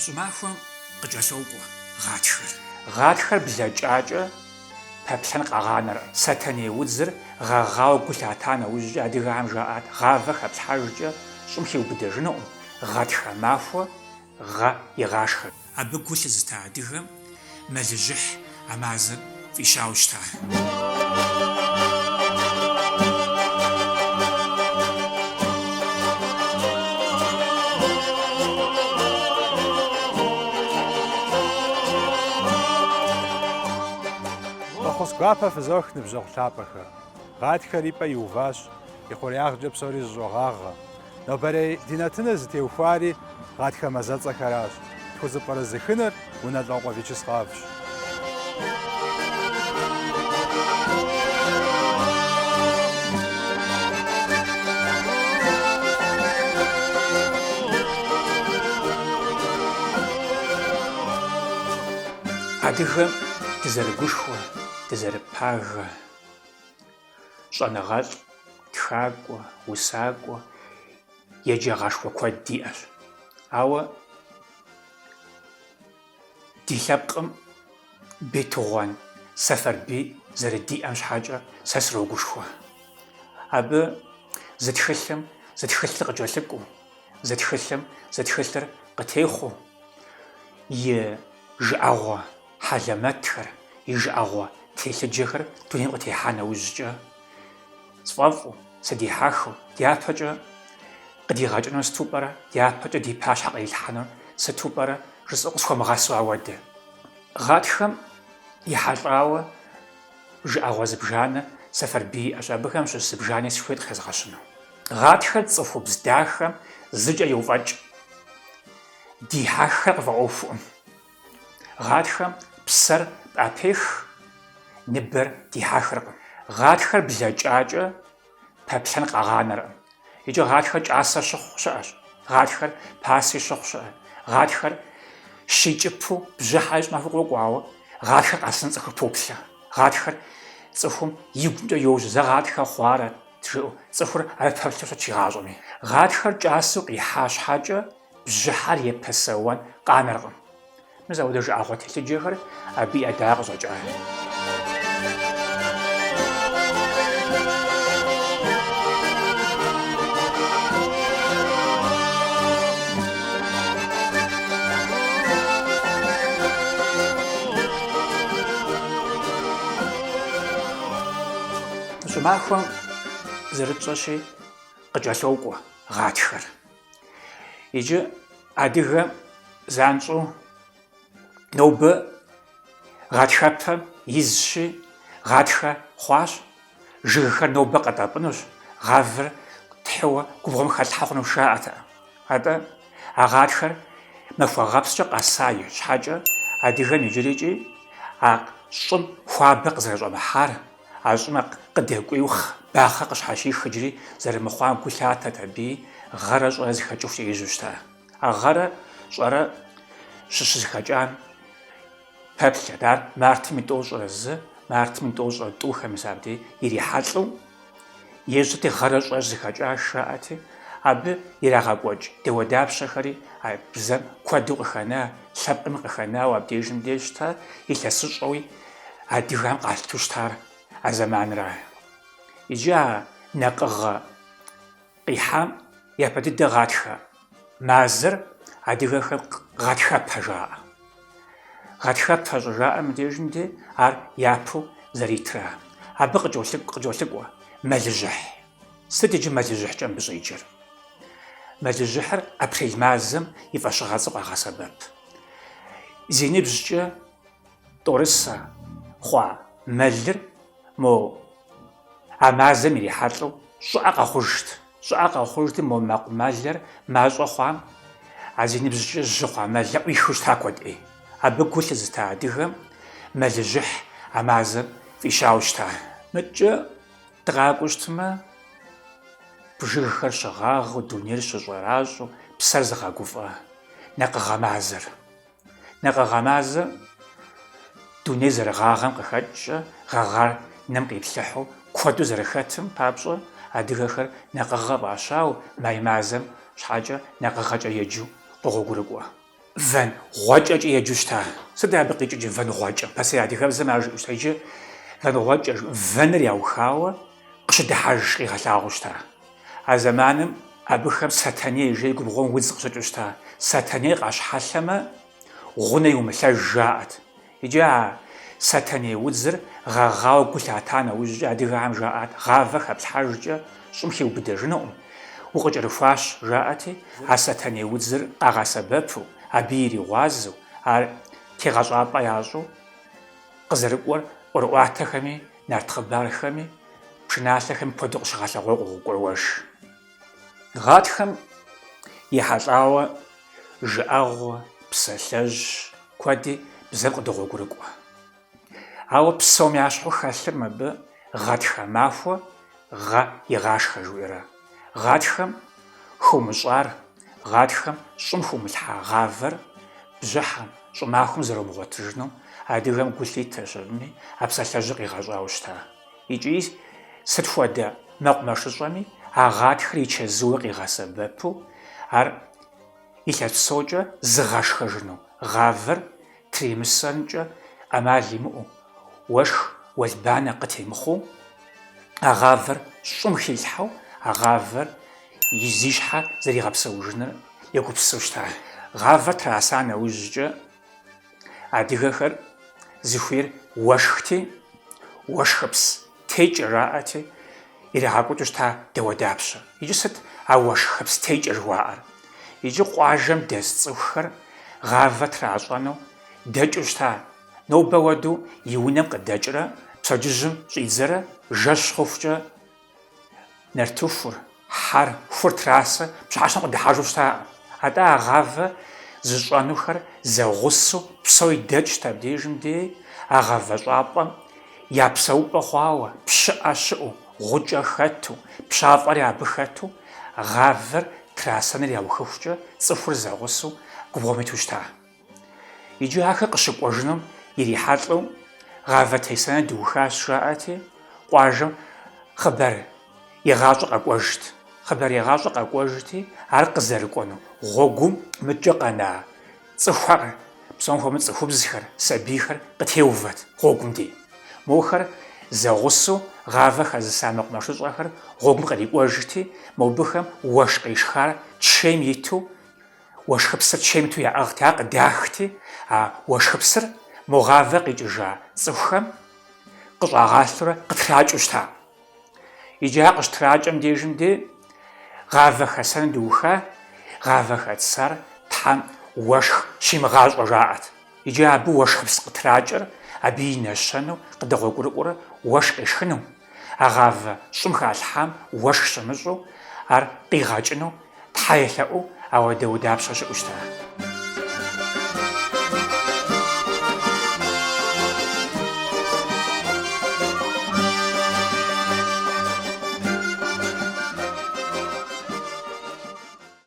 Щӏымахуэм къыкӏэлъокӏуэ гъатхэр. Гъатхэр блэкӏакӏэ пэплъэн къэгъанэрэ. Сэтэней удзыр гъэгъауэ гу лъата нэужькӏэ адыгэхэм жаӏат гъавэ хэплъхьэжкӏэ щӏым хиубыдэжынукъым. Гъатхэ махуэ гъэ игъашхэ. Абы гу лъызыта адыгэм мэлыжьыхь а мазэр фӏищауэ щыта. Махъус гуапэ фызох ныбжьэгъу лъапӏэхэр. Гъатхэр и пӏэ иуващ, и хъуреягъкӏэ псори зыщӏогъагъэ. Нобэрей ди нартыныр зытеухуари гъатхэ мазэцӏэхэращ. Тхузэпӏэрызыхыныр унэ лӏэукъуэ Вячеславщ. Адыгэм дызэрыгушхуэ, дызэрыпагэ, щӏэныгъэлӏ, тхакӏуэ, усакӏуэ, еджэгъашхуэ куэд диӏэщ. Ауэ ди лъэпкъым бетыгъуэн, сэфарбий зэрыдиӏэм щхьэкӏэ сэ срогушхуэ. Абы зы тхылъым зы тхылъыр къыкӏэлъыкӏуэу, зы тхылъым зы тхылъыр къытехъуу, и жыӏэгъуэ хьэлэмэтхэр, и жыӏэгъуэ телъыджэхэр дунейм къытехьа нэужькӏэ сфӏэфӏу, сыдихьэхыу, дяпэкӏэ къыдигъэкӏыну сыту пӏэрэ, дяпэкӏэ ди пащхьэ къилъхьэну сыту пӏэрэ жысӏэу къысхуэмыгъэсу ауэдэ. Гъатхэм ихьэлӏауэ жыӏэгъуэ зыбжанэ сэфарбий иӏэщ, абыхэм щыщ зыбжани сыхуейт къыхезгъэщыну. Гъатхэр цӏыхубз дахэм зыкӏэ йофӏэкӏ, ди хьэхэр къыфӏэӏуэхуӏым. Гъатхэм псэр пӏапех, ныбэр дихьэхыркъым. Гъатхэр блэкӏакӏэ пэплъэн къэгъанэркъым. Икӏи гъатхэр кӏасэ щыхъу щыӏэщ, гъатхэр паси щыхъу щыӏэ, гъатхэр щикӏыпу бжьыхьэ ищӏмахуэу къокӏуауэ, гъатхэр къэсын цӏыхур поплъэ. Гъатхэр цӏыхум игукӏэ йожьэ, зэ гъатхэ хъуарэ жыӏэу, цӏыхур абы пэплъэу щӏэт щигъащӏэми. Гъатхэр кӏасэу къихьа щхьэкӏэ бжьыхьэр епэсэуэн къанэркъым. Мызауэдэ жыӏэгъуэ телъыджэхэр абы и ӏэдакъэ къыщӏэкӏа. Щӏымахуэм зэрытщӏэщи къыкӏэлъокӏуэ гъатхэр. Иджы адыгэм занщӏэу нобэ гъатхэпэм изщи гъатхэ хъуащ, жыгхэр нобэ къэтӏэпӏынущ, гъавэр тхьыуэ губгъуэм хэлъхьэ хъуну жаӏэтэӏэ. Атӏэ а гъатхэр махуэгъэпскӏэ къэса щхьэкӏэ адыгэм иджырикӏи а щӏым хуабэ къызэрыщӏэмыхьар, а щӏым къыдэкӏуейуэ багъэ къыщхьэщих иджыри зэрымыхъуам гу лъатэт аби гъэрэ щӏэрэ зыхэкӏыу хуеижьу щыта. А гъэрэ щӏэрэ щыщызыхэкӏам пэплъэт, ар мартым и тӏэу щӏэрэ зы, мартым и тӏэу щӏэрэ тӏухэм мисапди ирихьэлӏэу ещӏыти гъэрэ щӏэр зыхэкӏащ жаӏэти, абы ирагъэкӏуэкӏ дауэ дапщэхэри а бзэм куэду къыхэна, лъэпкъми къыхэнауэ абдежым деж щыта, илъэсыщӏэуи адыгэм къалъыту щытар а зэманра. Иджы а нэкъыгъэ къихьам япэ дыдэ гъатхэ мазэр адыгэхэм гъатхэпэ жаӏэ. Гъатхэпэ щӏыжаӏэр мыбдежым де ар япэу зэритра. Абы къыкӏэлъыкӏуэ мэлыжьыхь. Сыт иджы мэлыжьыхькӏэ мыбы щӏеджэр? Мэлыжьыхьыр апрель мазэм и фӏэщыгъэцӏэу къагъэсэбэп. Зи ныбжькӏэ тӏорысэ хъуа мэлыр мо а мазэм ирихьэлӏэу щӏыӏэ къэхъужт. Щӏыӏэ къэхъужти мо мэкъу мэлыр мащӏэ хъуам а зи ныбжькӏэ жьы хъуа мэлыр ӏуихыу щыта куэд ӏей. Абы гу лъызыта адыгэм мэлыжьыхь а мазэм фӏищауэ щыта. Мыкӏэ дыкъакӏуэ щытмэ, бжыгхэр щыгъагъэу, дунейр щыщӏэращӏэу, псэр зыгъэгуфӏэ нэкъыгъэ мазэр. Нэкъыгъэ мазэр дунейр зэрыгъагъэм къыхэкӏкӏэ, гъэгъар нэм къиплъыхьу куэду зэрыхэтым папщӏэ адыгэхэр нэкъыгъэ фӏащауэ май мазэм щхьэкӏэ нэкъыгъэкӏэ еджэу къыгъуэгурыкӏуэ. вэн гъуэкӏэкӏэ еджущта. Сыт абы къикӏыжи вэн гъуэкӏэ? Пасэ адыгэбзэм ар жиӏущта. Иджы вэн гъуэкӏэ вэныр яухауэ къыщыдыхьэж къигъэлъагъуу щта. А зэманым абыхэм Сатэней жей губгъуэм удз къыщыкӏыу щта. Сатэней къащхьэлъэмэ гъунэ иумылъэж жаӏэт. Иджы а Сатэней удзыр гъэгъауэ гу лъата нэужькӏэ адыгэхэм жаӏат гъавэ хэплъхьэжкӏэ щӏым хеубыдэжынукъым. Укъыкӏэрыхуащ жаӏэти, а Сатэней удзыр къагъэсэбэпу, абы иригъуазэу, ар тегъэщӏапӏэ ящӏу къызэрыкӏуэр ӏуэрыӏуатэхэми, нарт хъыбархэми, пшыналъэхэми куэду къыщыгъэлъэгъуэу къыгъукӏуэж. Гъатхэм ехьэлӏауэ жыӏэгъу, псэлъэжь куэди бзэм къыдыгъуэгурыкӏуэ. Ауэ псом ящхьу хэлъыр мыбы гъатхэ махуэ, гъэ игъашхэ жуӏэрэ. Гъатхэм хыумыщӏар, гъатхэм щӏым хуумылъхьа гъавэр бжьыхьэм, щӏымахуэм зэрумыгъуэтыжыну адыгэм гу лъитэрщ абыми а псэлъэжьыр къигъэщӏауэ щта. Икӏи сыт хуэдэ мэкъумэшыщӏэми а гъатхэр и чэзууэ къигъэсэбэпу ар илъэс псокӏэ зыгъэшхэжыну, гъавэр тримысэнкӏэ ӏэмал имыӏэу, уэшх уэлбанэ къытемыхъуу, а гъавэр щӏым хилъхьэу, а гъавэр зи щхьэ зэригъэпсэужыныр егупсысу щта. Гъавэр траса нэужькӏэ адыгэхэр зыхуейр уэшхти, уэшхыпс текӏэ жаӏэти, ирагъэкӏуэкӏыу щта дэуэ дапщэ. Иджы сыт а уэшхыпс текӏэ жыхуаӏэр? Иджы къуажэм дэс цӏыхухэр гъавэ тращӏэнэу дэкӏыу щта. Нобэ уэду и унэм къыдэкӏрэ, пщэдджыжьым щӏидзэрэ, жэщ хъухукӏэ нартыхур, хьэр, хур трасэ пщыхьэщхьэм къыдыхьэжу щтаӏым. Атӏэ а гъавэ зыщӏэнухэр зэгъусэу псэуи дэкӏщ абдежым дей, а гъавэ щӏапӏэм я псэупӏэ хъуауэ, пщыӏэ щыӏэу, гъукӏэ хэту, пщафӏэри абы хэту, гъавэр трасэныр яухыхукӏэ цӏыхур зэгъусэу губгъуэм иту щта. Иджы ахэр къыщыкӏуэжынум ирихьэлӏэу гъавэ тесэныр дыухащ жаӏэти, къуажэм хъыбар игъащӏэ къэкӏуэжт. Хъыбар игъащӏэ къэкӏуэжти, ар къызэрыкӏуэну гъуэгум мыкӏэ къэна цӏыхухэр, псом хуэмыт цӏыхубзхэр, сабийхэр къытеувэт гъуэгум дей. Мохэр зэгъусэу гъавэ хэзыса мэкъумэшыщӏэхэр гъуэгум кърикӏуэжти, мобыхэм уэшх къишхар чейм иту, уэшхыпсыр чейм иту яӏыгъти, ар къыдахти, а уэшхыпсыр мо гъавэ къикӏыжа цӏыхухэм къыщӏагъалъурэ къытракӏыу щта. Иджы ар къыщытракӏэм дежым де гъавэ хэсэныр дыуха, гъавэ хэтсар Тхьэм уэшх щимыгъащӏэ жаӏэт. Иджы абы уэшхыпс къытракӏэр, абы и нэщэнэу къыдыгъуэгурыкӏуэрэ уэшх къешхыну, а гъавэ щӏым халъхьам уэшх щымыщӏэу ар къигъэкӏыну Тхьэ елъэӏуу ауэдэ удапщэ щыӏэу щта.